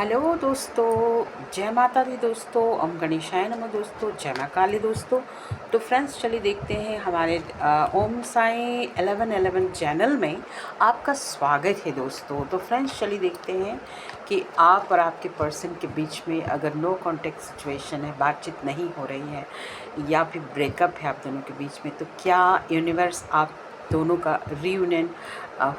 Hello दोस्तों, जय माता दी दोस्तों, ओम गणेशाय नमः दोस्तों, जय माँ काली दोस्तों। तो फ्रेंड्स चलिए देखते हैं हमारे ओम साई 1111 चैनल में आपका स्वागत है दोस्तों। तो फ्रेंड्स चलिए देखते हैं कि आप और आपके पर्सन के बीच में अगर नो कॉन्टेक्ट सिचुएशन है, बातचीत नहीं हो रही है या फिर ब्रेकअप है आप दोनों के बीच में, तो क्या यूनिवर्स आप दोनों का रीयूनियन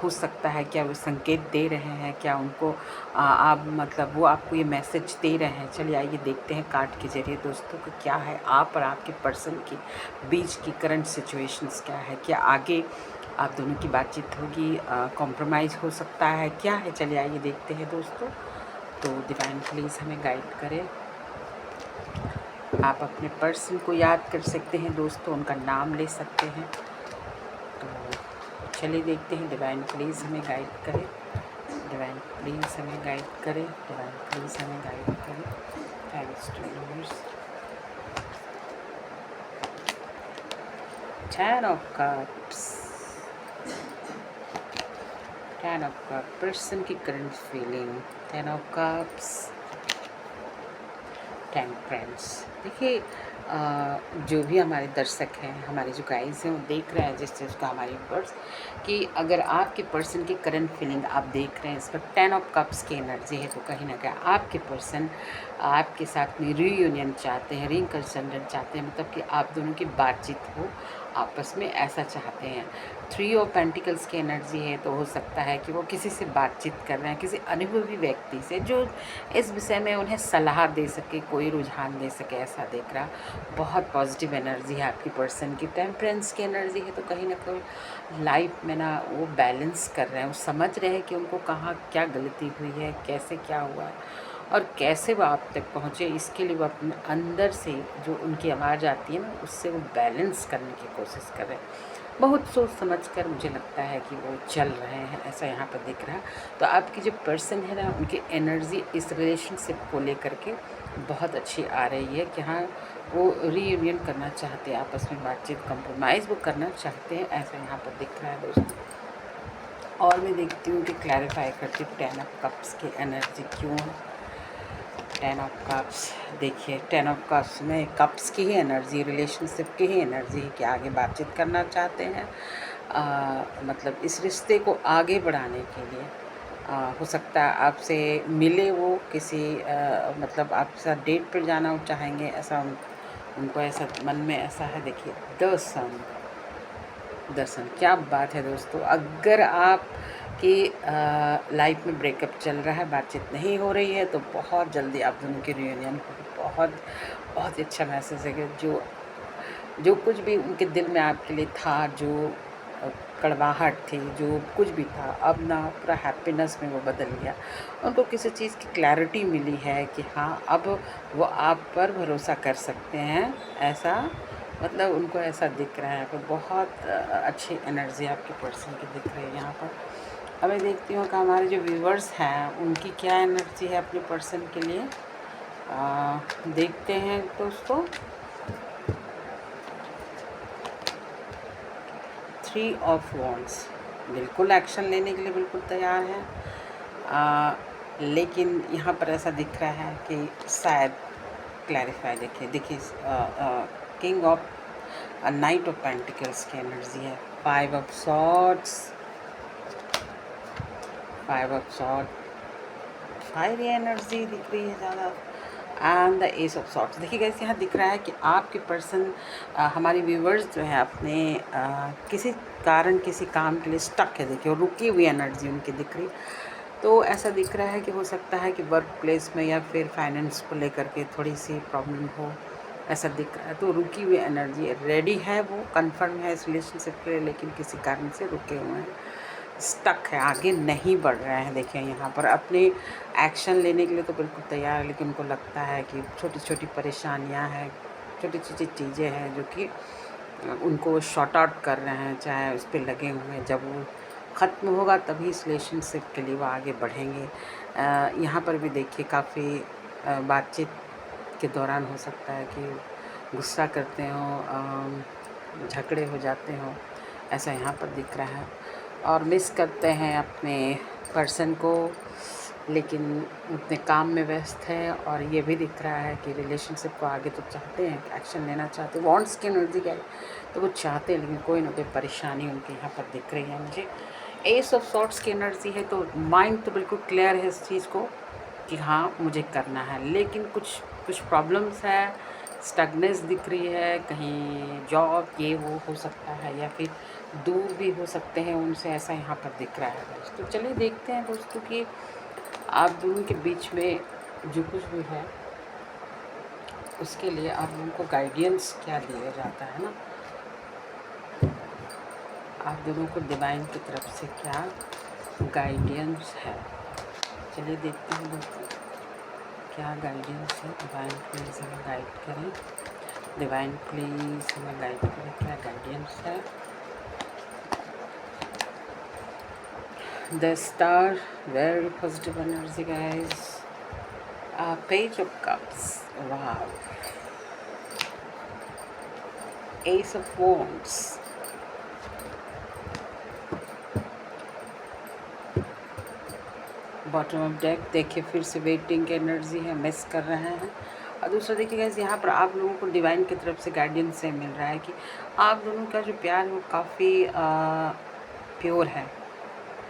हो सकता है। क्या वो संकेत दे रहे हैं, क्या उनको आप मतलब वो आपको ये मैसेज दे रहे हैं। चलिए आइए देखते हैं कार्ड के ज़रिए दोस्तों कि क्या है आप और आपके पर्सन के बीच की करंट सिचुएशंस क्या है। क्या आगे आप दोनों की बातचीत होगी, कॉम्प्रोमाइज़ हो सकता है, क्या है। चलिए आइए देखते हैं दोस्तों। तो डिवाइन प्लीज़ हमें गाइड करें। आप अपने पर्सन को याद कर सकते हैं दोस्तों, उनका नाम ले सकते हैं। तो चलिए देखते हैं, डिवाइन प्लीज़ हमें गाइड करें। डिवाइन प्लीज़ हमें गाइड करें। डिवाइन प्लीज़ हमें गाइड करें। Thanks to universe. 10 of cups, 10 of cup, person की current feeling, 10 of cups, temperance. देखिए जो भी हमारे दर्शक हैं, हमारे जो गाइस हैं, वो देख रहे हैं जिस चीज़ का हमारे वर्ड्स कि अगर आपके पर्सन की करंट फीलिंग आप देख रहे हैं, इस पर 10 ऑफ कप्स की एनर्जी है, तो कहीं ना कहीं आपके पर्सन आपके साथ में रीयूनियन चाहते हैं, रिकन्सिडर चाहते हैं, मतलब कि आप दोनों की बातचीत हो आपस में, ऐसा चाहते हैं। 3 ऑफ पेंटिकल्स की एनर्जी है, तो हो सकता है कि वो किसी से बातचीत कर रहे हैं, किसी अनुभवी व्यक्ति से जो इस विषय में उन्हें सलाह दे सके, कोई रुझान दे सके, ऐसा देख रहा। बहुत पॉजिटिव एनर्जी है आपकी पर्सन की। टेम्परेंस की एनर्जी है, तो कहीं ना कहीं लाइफ में ना वो बैलेंस कर रहे हैं, वो समझ रहे हैं कि उनको कहाँ क्या गलती हुई है, कैसे क्या हुआ है और कैसे वो आप तक पहुँचे। इसके लिए वो अपने अंदर से जो उनकी आवाज़ आती है ना, उससे वो बैलेंस करने की कोशिश कर रहे हैं। बहुत सोच समझ कर मुझे लगता है कि वो चल रहे हैं, ऐसा यहाँ पर दिख रहा है। तो आपकी जो पर्सन है ना, उनकी एनर्जी इस रिलेशनशिप को लेकर के बहुत अच्छी आ रही है कि हाँ वो रीयूनियन करना चाहते हैं, आपस में बातचीत, कंप्रोमाइज़ वो करना चाहते हैं, ऐसा यहाँ पर दिख रहा है दोस्तों। और मैं देखती हूँ कि क्लैरिफाई करती हूँ 10 ऑफ कप्स की एनर्जी क्यों है। 10 ऑफ कप्स, देखिए 10 ऑफ कप्स में कप्स की ही एनर्जी, रिलेशनशिप की ही एनर्जी है कि आगे बातचीत करना चाहते हैं। मतलब इस रिश्ते को आगे बढ़ाने के लिए हो सकता है आपसे मिले वो किसी मतलब आपके साथ डेट पर जाना वो चाहेंगे, ऐसा उनको ऐसा मन में ऐसा है। देखिए दर्शन, दर्शन, क्या बात है दोस्तों। अगर आप कि लाइफ में ब्रेकअप चल रहा है, बातचीत नहीं हो रही है, तो बहुत जल्दी आप दोनों की रियूनियन होगी। बहुत बहुत ही अच्छा मैसेज है कि जो कुछ भी उनके दिल में आपके लिए था, जो कड़वाहट थी, जो कुछ भी था, अब ना पूरा हैप्पीनेस में वो बदल गया। उनको किसी चीज़ की क्लैरिटी मिली है कि हाँ अब वो आप पर भरोसा कर सकते हैं, ऐसा मतलब उनको ऐसा दिख रहा है। तो बहुत अच्छी एनर्जी आपके पर्सन की दिख रही है यहाँ पर। अब मैं देखती हूँ कि हमारे जो व्यूवर्स हैं उनकी क्या एनर्जी है अपने पर्सन के लिए। देखते हैं दोस्तों। 3 ऑफ वॉन्ड्स, बिल्कुल एक्शन लेने के लिए बिल्कुल तैयार हैं, लेकिन यहाँ पर ऐसा दिख रहा है कि शायद क्लैरिफाई। देखिए king of night of pentacles की एनर्जी है। 5 of swords, 5 of sword, fiery energy दिख रही है ज़्यादा, and the S of swords. देखिए गाइस यहाँ दिख रहा है कि आपके पर्सन हमारे व्यूवर्स जो है अपने किसी कारण किसी काम के लिए स्टक है। देखिए और रुकी हुई एनर्जी उनकी दिख रही। तो ऐसा दिख रहा है कि हो सकता है कि वर्क प्लेस में या फिर फाइनेंस को लेकर के थोड़ी सी प्रॉब्लम हो, ऐसा दिख रहा है। तो रुकी हुई एनर्जी, रेडी है वो, कंफर्म है इस रिलेशनशिप के लिए, लेकिन किसी कारण से रुके हुए हैं, स्टक है, आगे नहीं बढ़ रहे हैं। देखिए यहाँ पर अपने एक्शन लेने के लिए तो बिल्कुल तैयार है, लेकिन उनको लगता है कि छोटी छोटी परेशानियाँ हैं, छोटी छोटी चीज़ें हैं जो कि उनको शॉर्ट आउट कर रहे हैं, चाहे उस पर लगे हुए हैं। जब वो ख़त्म होगा तभी इस रिलेशनशिप के लिए वो आगे बढ़ेंगे। यहाँ पर भी देखिए काफ़ी बातचीत के दौरान हो सकता है कि गुस्सा करते हों, झगड़े हो जाते हों, ऐसा यहाँ पर दिख रहा है। और मिस करते हैं अपने पर्सन को, लेकिन उतने काम में व्यस्त है। और ये भी दिख रहा है कि रिलेशनशिप को आगे तो चाहते हैं, एक्शन लेना चाहते हैं, वांट्स की एनर्जी क्या है तो वो चाहते हैं, लेकिन कोई ना कोई परेशानी उनके यहाँ पर दिख रही है मुझे। एस ऑफ सॉर्ट्स की एनर्जी है, तो माइंड तो बिल्कुल क्लियर है इस चीज़ को कि हाँ मुझे करना है, लेकिन कुछ कुछ प्रॉब्लम्स है, स्टगनेस दिख रही है, कहीं जॉब ये वो हो सकता है, या फिर दूर भी हो सकते हैं उनसे, ऐसा यहाँ पर दिख रहा है दोस्तों। चलिए देखते हैं दोस्तों कि आप दोनों के बीच में जो कुछ भी है उसके लिए आप लोगों को गाइडेंस क्या दिया जाता है ना, आप दोनों को डिवाइन की तरफ से क्या गाइडेंस है। चलिए देखते हैं दोस्तों क्या गाइडेंस है। डिवाइन प्लीज़ हमें गाइड करें, डिवाइन प्लीज़ हमें गाइड करें, क्या गाइडेंस है। The star, very positive energy guys. Page of cups, wow, S of wands, bottom of deck. देखिए फिर से वेटिंग की एनर्जी है, मिस कर रहे हैं। और दूसरा देखिए गाइस, यहाँ पर आप लोगों को डिवाइन की तरफ से गाइडेंस से मिल रहा है कि आप दोनों का जो प्यार है वो काफ़ी प्योर है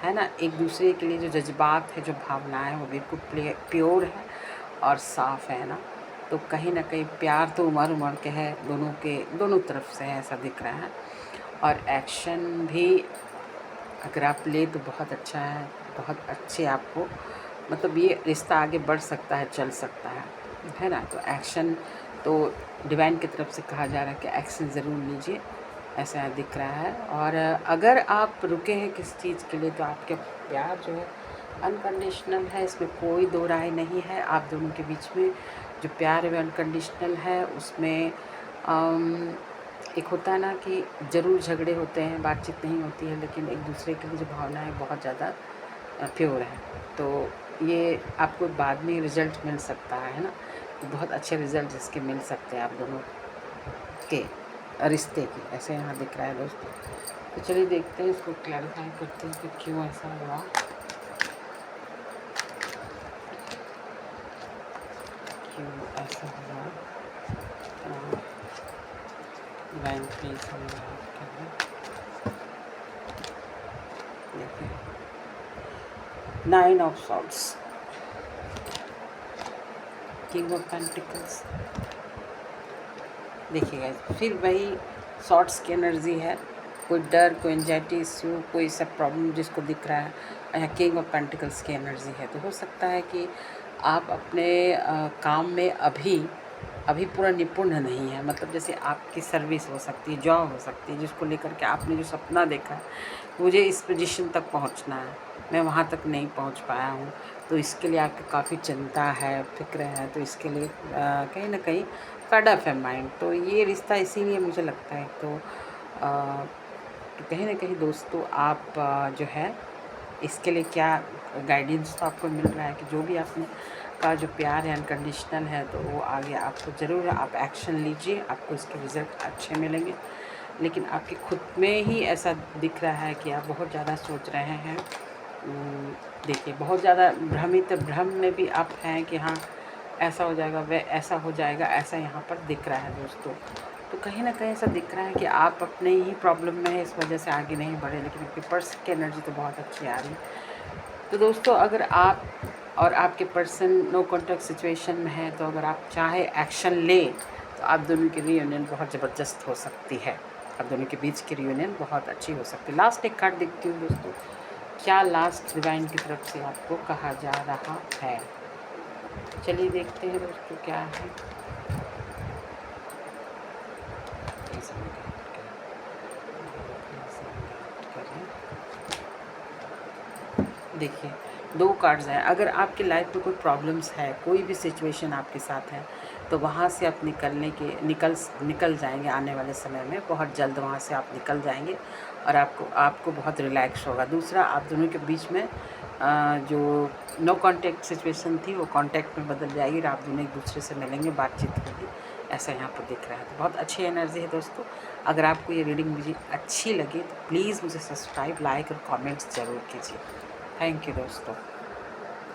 ना। एक दूसरे के लिए जो जज्बात है, जो भावनाएं है वो बिल्कुल प्योर है और साफ़ है ना। तो कहीं ना कहीं प्यार तो उमड़ के है, दोनों तरफ से है, ऐसा दिख रहा है। और एक्शन भी अगर आप ले तो बहुत अच्छा है, बहुत अच्छे आपको, मतलब ये रिश्ता आगे बढ़ सकता है, चल सकता है ना। तो एक्शन तो डिवाइन की तरफ से कहा जा रहा है कि एक्शन ज़रूर लीजिए, ऐसा दिख रहा है। और अगर आप रुके हैं किस चीज़ के लिए तो आपका प्यार जो है अनकंडीशनल है, इसमें कोई दो राय नहीं है। आप दोनों के बीच में जो प्यार है वो अनकंडीशनल है। उसमें एक होता है ना कि ज़रूर झगड़े होते हैं, बातचीत नहीं होती है, लेकिन एक दूसरे के लिए जो भावना है बहुत ज़्यादा प्योर है। तो ये आपको बाद में रिज़ल्ट मिल सकता है ना, तो बहुत अच्छे रिज़ल्ट इसके मिल सकते हैं आप दोनों के रिश्ते की, ऐसे यहाँ दिख रहा है दोस्तों। तो चलिए देखते हैं, इसको क्लैरिफाई करते हैं कि क्यों ऐसा हुआ। क्यों ऐसा हुआ, डिवाइन प्लीज हमें हेल्प करें। देखिए 9 of swords, king of pentacles. देखिएगा फिर वही सॉर्ट्स की एनर्जी है, कोई डर, कोई एंजाइटी इश्यू, कोई सब प्रॉब्लम जिसको दिख रहा है, यहाँ किंग ऑफ पेंटिकल्स की एनर्जी है। तो हो सकता है कि आप अपने काम में अभी पूरा निपुण नहीं है, मतलब जैसे आपकी सर्विस हो सकती है, जॉब हो सकती है, जिसको लेकर के आपने जो सपना देखा है मुझे इस पोजीशन तक पहुंचना है, मैं वहां तक नहीं पहुंच पाया हूं, तो इसके लिए आपकी काफ़ी चिंता है, फिक्र है। तो इसके लिए कहीं ना कहीं फेड अप है माइंड। तो ये रिश्ता इसीलिए मुझे लगता है तो कहीं ना कहीं दोस्तों आप जो है इसके लिए क्या गाइडेंस तो आपको मिल रहा है कि जो भी आपने का जो प्यार है अनकंडीशनल है, तो वो आगे आपको ज़रूर आप एक्शन लीजिए, आपको इसके रिज़ल्ट अच्छे मिलेंगे। लेकिन आपके खुद में ही ऐसा दिख रहा है कि आप बहुत ज़्यादा सोच रहे हैं। देखिए बहुत ज़्यादा भ्रम में भी आप हैं कि हाँ ऐसा हो जाएगा, वह ऐसा हो जाएगा, ऐसा यहाँ पर दिख रहा है दोस्तों। तो कहीं ना कहीं ऐसा दिख रहा है कि आप अपने ही प्रॉब्लम में है, इस वजह से आगे नहीं बढ़े, लेकिन आपके पर्सन की एनर्जी तो बहुत अच्छी आ रही है। तो दोस्तों अगर आप और आपके पर्सन नो कॉन्टैक्ट सिचुएशन में है, तो अगर आप चाहे एक्शन ले तो आप दोनों की रियूनियन बहुत ज़बरदस्त हो सकती है, आप दोनों के बीच की रियूनियन बहुत अच्छी हो सकती है। लास्ट एक कार्ड देखती हूँ दोस्तों, क्या लास्ट डिवाइन की तरफ से आपको कहा जा रहा है। चलिए देखते हैं दोस्तों क्या है। देखिए 2 कार्ड्स हैं। अगर आपकी लाइफ में कोई प्रॉब्लम्स है, कोई भी सिचुएशन आपके साथ है, तो वहाँ से आप निकल जाएंगे आने वाले समय में, बहुत जल्द वहाँ से आप निकल जाएंगे और आपको बहुत रिलैक्स होगा। दूसरा, आप दोनों के बीच में जो नो कांटेक्ट सिचुएशन थी वो कांटेक्ट में बदल जाएगी और आप दोनों एक दूसरे से मिलेंगे, बातचीत होगी, ऐसा यहाँ पर दिख रहा है। तो बहुत अच्छी एनर्जी है दोस्तों। अगर आपको ये रीडिंग मुझे अच्छी लगी तो प्लीज़ मुझे सब्सक्राइब, लाइक और कमेंट्स ज़रूर कीजिए। थैंक यू दोस्तों।